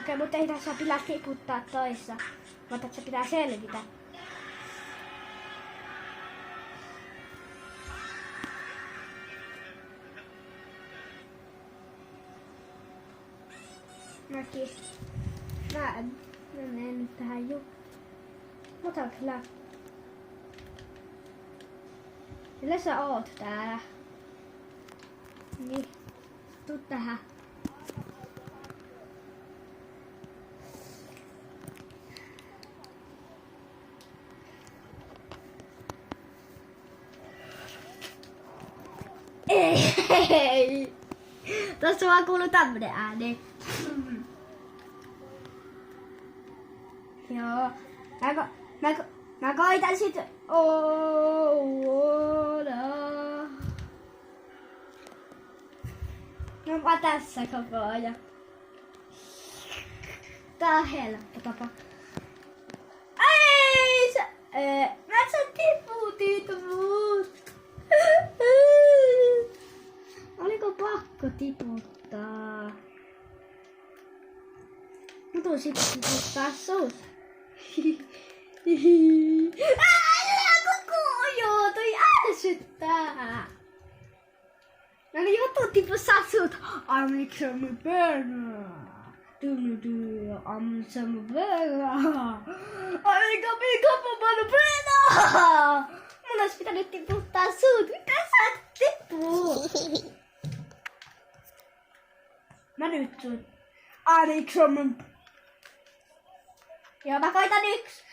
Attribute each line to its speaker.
Speaker 1: Okei, mutta ei tässä pidä tiputtaa toissa. Mutta se pitää selvitä. Mäkin. Mä menen nyt tähän Ota kyllä. Millä sä oot täällä? Niin. Tuu tähän. Ei! Tossa vaan kuuluu tämmönen ääni. Joo. Mä koitan sit olla. No mä tässä koko ajan. Tää on helppo tapa. Ei sä... Mä sä tiputit mut. Oliko pakko tiputtaa? Mä tuun sit tiputtaa sut. Koko ajan toi ärsyttää. No niin, mä tuun tiputtaa sut. I'm some burner. I'm some burner. I'm gonna burner. Mun ois pitänyt tiputtaa sut. Mitä sä tippuu? Mä nyt sun. Joo, mä koitan yks.